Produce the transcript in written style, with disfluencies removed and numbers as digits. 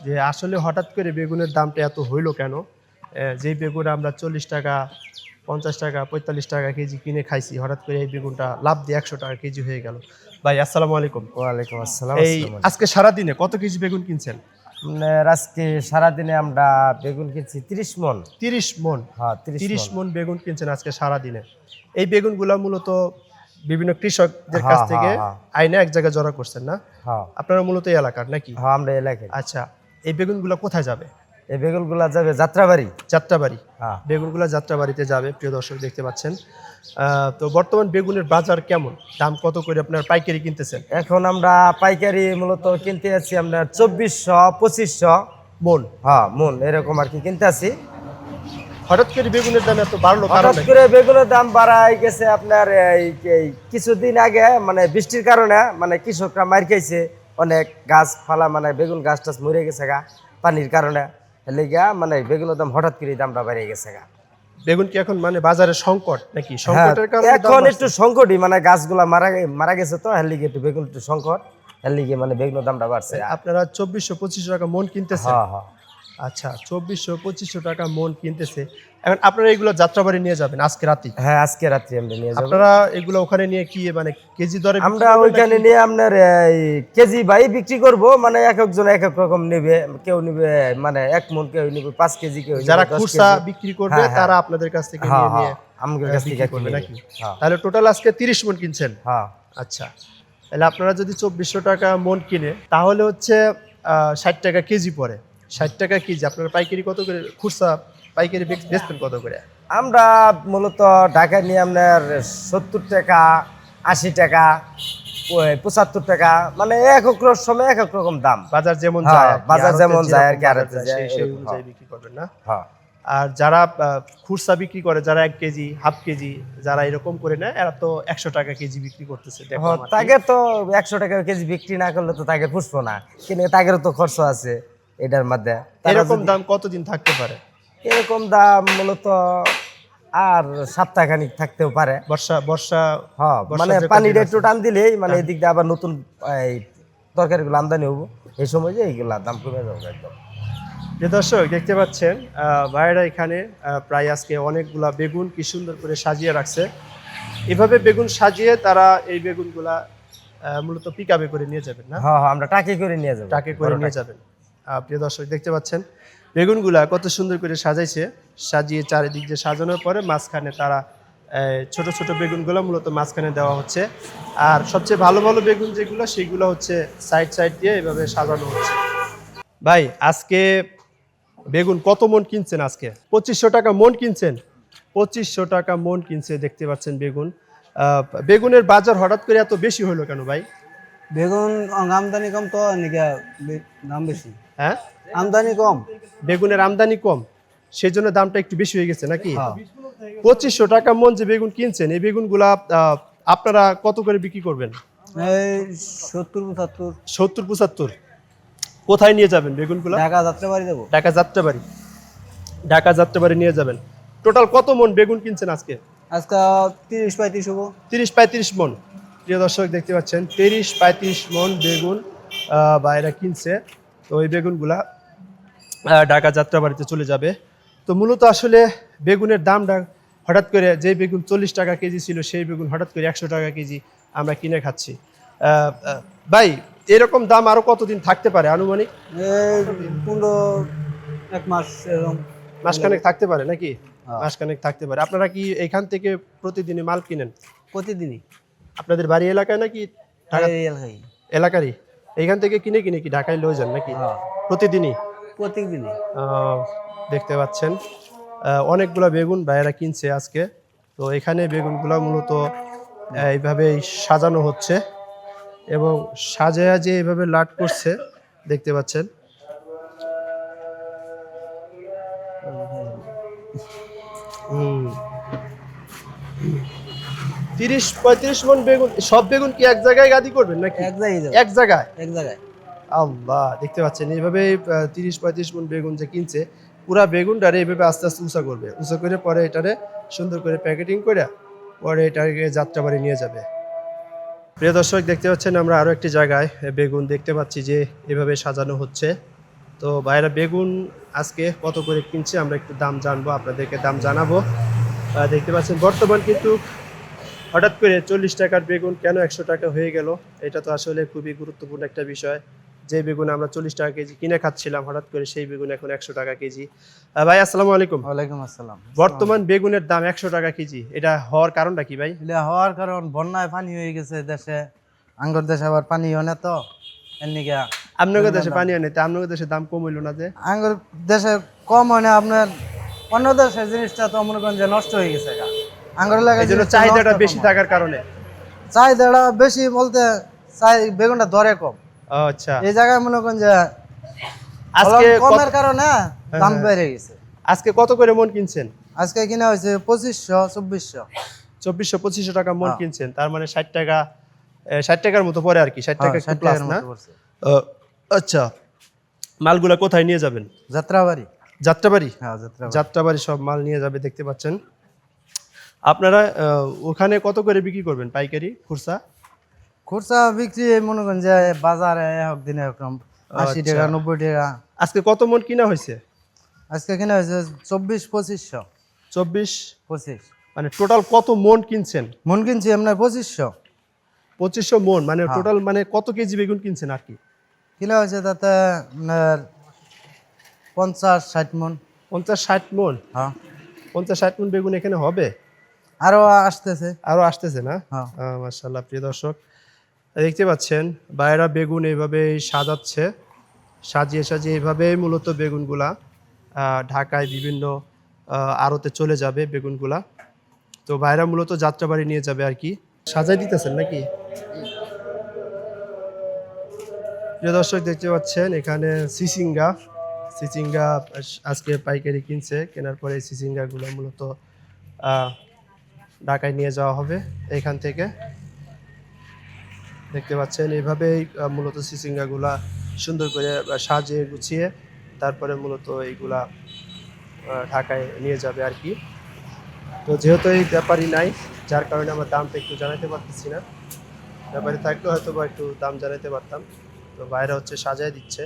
যে আসলে হঠাৎ করে বেগুনের দামটা এত হইলো কেন? যেই বেগুন আমরা 40 টাকা, 50 টাকা, 45 টাকা কেজি কিনে খাইছি, হঠাৎ করে এই বেগুনটা লাফ দিয়ে 100 টাকা কেজি হয়ে গেল। ভাই আসসালামু আলাইকুম। ওয়ালাইকুম আসসালাম। এই আজকে সারাদিনে কত কেজি বেগুন কিনছেন? আজকে সারাদিনে আমরা বেগুন কিনছি 30 মন। 30 মন। হ্যাঁ, 30 মন বেগুন কিনছেন আজকে সারাদিনে। এই বেগুনগুলা মূলত বিভিন্ন কৃষকদের কাছ থেকে আইনে এক জায়গায় জড়ো করছেন না? হ্যাঁ আপনারা মূলত এই এলাকার নাকি? হ্যাঁ, আমরা এলাকায়। আচ্ছা, এই বেগুনগুলো কোথায় যাবে? এই বেগুনগুলা যাবে যাত্রাবাড়ি। যাত্রাবাড়ি। হ্যাঁ, বেগুনগুলো যাত্রাবাড়িতে যাবে, প্রিয় দর্শক দেখতে পাচ্ছেন। তো বর্তমান বেগুনের বাজার কেমন? দাম কত করে আপনার পাইকারি কিনতেছেন? এখন আমরা পাইকারি মূলত কিনতে আছি আমরা 2400 2500 মন। হ্যাঁ মন এরকম আর কি কিনতে আছি। হঠাৎ করে বেগুনের দাম এত বাড়লো কারণ হঠাৎ করে বেগুনের দাম বাড়াই গেছে আপনার এই কিছুদিন আগে মানে বৃষ্টির কারণে মানে কৃষকরা মার খাইছে, অনেক গাছ ফালা মানে বেগুন গাছ টাছ মরে গেছে গা পানির কারণে। লেগা মানে বেগুনের দাম হঠাৎ করে দামটা বেড়ে গেছে গা। বেগুন কি এখন মানে বাজারে সংকট নাকি? সংকটের কারণে এখন একটু সংকটই, মানে গাছগুলা মারা গেছে তো হের লিগে একটু বেগুন একটু সংকট, হের লিগে মানে বেগুনের দামটা বাড়ছে। আপনারা 2400-2500 টাকা মন কিনতেছেন? হ্যাঁ হ্যাঁ। আচ্ছা, 2400-2500 টাকা মন কিনতেছে। এখন আপনারা এগুলো যাত্রাবাড়ি নিয়ে যাবেন আজকে রাতে? হ্যাঁ, আজকে রাত্রি আমরা নিয়ে যাব। আপনারা এগুলো ওখানে নিয়ে কি মানে কেজি দরে আমরা ওইখানে নিয়ে আপনার এই কেজি বাই বিক্রি করব, মানে এক একজন এক এক রকম নেবে। কেউ নেবে মানে 1 মন, কেউ নেবে 5 কেজি, কেউ যারা খুচরা বিক্রি করবে তারা আপনাদের কাছ থেকে নিয়ে আমাদের কাছ থেকে করবে নাকি? তাহলে টোটাল আজকে 30 মন কিনছেন? হ্যাঁ। আচ্ছা, তাহলে আপনারা যদি 2400 টাকা মন কিনে তাহলে হচ্ছে 60 টাকা কেজি পড়ে। 60 টাকা কেজি আপনারা পাইকারি কত করে, খুচরা পাইকারি বেচবেন কত করে? আমরা মূলত ঢাকা নিয়ে আপনার 70 টাকা, 80 টাকা, 75 টাকা, মানে এক এক সময় এক এক রকম দাম। বাজার যেমন যায়, বাজার যেমন যায় আর কি, আর সেই অনুযায়ী বিক্রি করবেন না? হ্যাঁ। আর যারা খুচরা বিক্রি করে, যারা 1 কেজি, হাফ কেজি, যারা এরকম করে নেয়, এরা তো 100 টাকা কেজি বিক্রি করতেছে। তাকে তো 100 টাকা কেজি বিক্রি না করলে তো তাকে পুষবো না, কিন্তু তাকেরও তো খরচ আছে এটার মধ্যে। এরকম দাম কতদিন থাকতে পারে? এরকম দাম মূলত আর সপ্তাহখানিক থাকতেও পারে। বর্ষা হ্যাঁ, মানে পানির একটু টান দিলেই মানে এদিক দিয়ে আবার নতুন এই তরকারিগুলো আমদানি হবো, এই সময় যে এইগুলা দাম কমে যাবে একদম। যে দর্শক দেখতে পাচ্ছেন ভাইয়েরা এখানে প্রায় আজকে অনেকগুলা বেগুন কি সুন্দর করে সাজিয়ে রাখছে। এভাবে বেগুন সাজিয়ে তারা এই বেগুনগুলা মূলত পিকআপে করে নিয়ে যাবেন না? হ্যাঁ, আমরা টাকে করে নিয়ে যাবো। টাকে করে নিয়ে যাবেন। প্রিয় দর্শক দেখতে পাচ্ছেন বেগুনগুলা কত সুন্দর করে সাজাইছে। সাজিয়ে চারিদিক দিয়ে সাজানোর পরে মাঝখানে তারা ছোট ছোট বেগুনগুলো মূলত মাঝখানে দেওয়া হচ্ছে। আর সবচেয়ে ভালো ভালো বেগুন যেগুলো সেগুলো হচ্ছে সাইড সাইড দিয়ে এভাবে সাজানো হচ্ছে। ভাই আজকে বেগুন কত মন কিনছেন? আজকে 2500 টাকা মন কিনছেন? 2500 টাকা মন কিনছে দেখতে পাচ্ছেন বেগুন। বেগুনের বাজার হঠাৎ করে এত বেশি হলো কেন ভাই? বেগুন আমদানি কম তো দাম বেশি। হ্যাঁ, আমদানি কম, বেগুনের আমদানি কম, সেই জন্য দামটা একটু বেশি হয়ে গেছে নাকি? 2500 টাকা মন যে বেগুন কিনছেন, এই বেগুনগুলা আপনারা কত করে বিক্রি করবেন? এই 70-75। 70-75। কোথায় নিয়ে যাবেন বেগুনগুলা? ঢাকা যাত্রাবাড়ি দেবো। ঢাকা যাত্রাবাড়ি। ঢাকা যাত্রাবাড়ি নিয়ে যাবেন। টোটাল কত মন বেগুন কিনছেন আজকে? আজকে 30-35 হবো। 30-35 মন। প্রিয় দর্শক দেখতে পাচ্ছেন 30-35 মন বেগুন বাইরে কিনছে। তো ওই বেগুনগুলা ঢাকা যাত্রাবাড়িতে চলে যাবে। তো মূলত আসলে বেগুনের দামটা হঠাৎ করে, যে বেগুন 40 টাকা কেজি ছিল সেই বেগুন হঠাৎ করে 100 টাকা কেজি আমরা কিনে খাচ্ছি। ভাই এরকম দাম আরো কতদিন থাকতে পারে আনুমানিক? 15-1 মাস এরকম। মাসখানেক থাকতে পারে নাকি? মাসখানেক থাকতে পারে। আপনারা কি এখান থেকে প্রতিদিনই মাল কিনেন? প্রতিদিনই। আপনাদের বাড়ি এলাকায় নাকি এলাকারই? এইখান থেকে কিনে কিনে কি ঢাকায় লয়ে যান নাকি? প্রতিদিনই? প্রতিদিনই। দেখতে পাচ্ছেন অনেকগুলো বেগুন ভাইয়েরা কিনছে আজকে। তো এখানে বেগুনগুলো মূলত এইভাবে সাজানো হচ্ছে এবং সাজায়া যে এইভাবে লাট করছে দেখতে পাচ্ছেন। 30-35 মন বেগুন। সব বেগুন কি এক জায়গায় গাদি করবেন নাকি? এক জায়গায়। আল্লাহ, দেখতে পাচ্ছেন এইভাবে 30-35 মন বেগুন যে কিনছে, পুরা বেগুনটারে এইভাবে আস্তে আস্তে উঁচা করবে। উঁচা করে পরে এটারে সুন্দর করে প্যাকেটিং করে পরে এটাকে যাত্রাবাড়ি নিয়ে যাবে। প্রিয় দর্শক দেখতে পাচ্ছেন আমরা আরো একটি জায়গায় বেগুন দেখতে পাচ্ছি যে এভাবে সাজানো হচ্ছে। তো ভাইরা বেগুন আজকে কত করে কিনছে আমরা একটু দাম জানবো, আপনাদেরকে দাম জানাবো। দেখতে পাচ্ছেন বর্তমান কিন্তু হঠাৎ করে 40 টাকার বেগুন কেন 100 টাকা হয়ে গেল, এটা তো আসলে খুবই গুরুত্বপূর্ণ একটা বিষয়। যে বেগুন আমরা 40 টাকা কেজি কিনে খাচ্ছিলাম, হঠাৎ করে সেই বেগুন এখন 100 টাকা কেজি। ভাই আসসালামু আলাইকুম। ওয়ালাইকুম আসসালাম। বর্তমান বেগুনের দাম 100 টাকা কেজি, এটা হওয়ার কারণটা কি ভাই? এটা হওয়ার কারণ বন্যায় পানি হয়ে গেছে দেশে, আঙ্গুর দেশে আবার পানি হয় না, তো এমনিকা আপনাদের দেশে পানি আনে, তা আপনাদের দেশে দাম কম হইলো না যে? আঙ্গুর দেশে কম হয় না, আপনার অন্য দেশের জিনিসটা তো মনে করেন যে নষ্ট হয়ে গেছে গা। আঙ্গুর লাগে এই জন্য চাহিদাটা বেশি থাকার কারণে। চাহিদাটা বেশি বলতে বেগুনটা দরে কম, আচ্ছা, এই জায়গায় মনে করেন যে আজকে ফলন কমের কারণে দাম বেড়ে গেছে। আজকে কত করে মন কিনছেন? আজকে কিনা হয়েছে 2500 2400 2400-2500 টাকা মন কিনছেন, তার মানে 60 টাকা 60 টাকার মতো পরে আর কি, 60 টাকা একটু প্লাস না? আচ্ছা, মালগুলা কোথায় নিয়ে যাবেন? যাত্রাবাড়ি। যাত্রাবাড়ি? হ্যাঁ, যাত্রাবাড়ি। যাত্রাবাড়ি সব মাল নিয়ে যাবে, দেখতে পাচ্ছেন। আপনারা ওখানে কত করে বিক্রি করবেন, পাইকারি খুচরা? খুচরা বিক্রি মনে করেন যে বাজারে একদিনে এরকম 80 টাকা 90 টাকা। আজকে কত মন কিনা হয়েছে? আজকে কিনা হয়েছে 24-2500। 24-25 25 মানে টোটাল কত মন কিনছেন? মন কিনছি আপনার 2500। 2500 মন মানে টোটাল মানে কত কেজি বেগুন কিনছেন আর কি? কিনা হয়েছে তাতে আপনার 50-60 মন। 50-60 মন? হ্যাঁ, 50-60 মন বেগুন এখানে হবে? আরো আসতেছে। আরো আসতেছে না? হ্যাঁ। মাশাআল্লাহ, প্রিয় দর্শক দেখতে পাচ্ছেন বাইরা বেগুন এইভাবেই সাজাচ্ছে, সাজিয়ে সাজিয়ে এইভাবেই মূলত বেগুনগুলা ঢাকায় বিভিন্ন আড়তে চলে যাবে বেগুনগুলা। তো বাইরা মূলত যাত্রাবাড়ি নিয়ে যাবে আর কি। সাজাই দিতেছেন নাকি? প্রিয় দর্শক দেখতে পাচ্ছেন এখানে সিসিঙ্গা আজকে পাইকারি কিনছে, কেনার পরে সিসিঙ্গাগুলো মূলত ঢাকায় নিয়ে যাওয়া হবে এখান থেকে। দেখতে পাচ্ছেন এইভাবেই মূলত সিসিঙ্গাগুলা সুন্দর করে সাজিয়ে গুছিয়ে তারপরে মূলত এইগুলা ঢাকায় নিয়ে যাবে আর কি। তো যেহেতু এই ব্যাপারই নাই, যার কারণে আমার দামটা একটু জানাতে পারতেছি না। ব্যাপারে থাকলে হয়তো বা একটু দাম জানাতে পারতাম। তো বাইরে হচ্ছে সাজায় দিচ্ছে।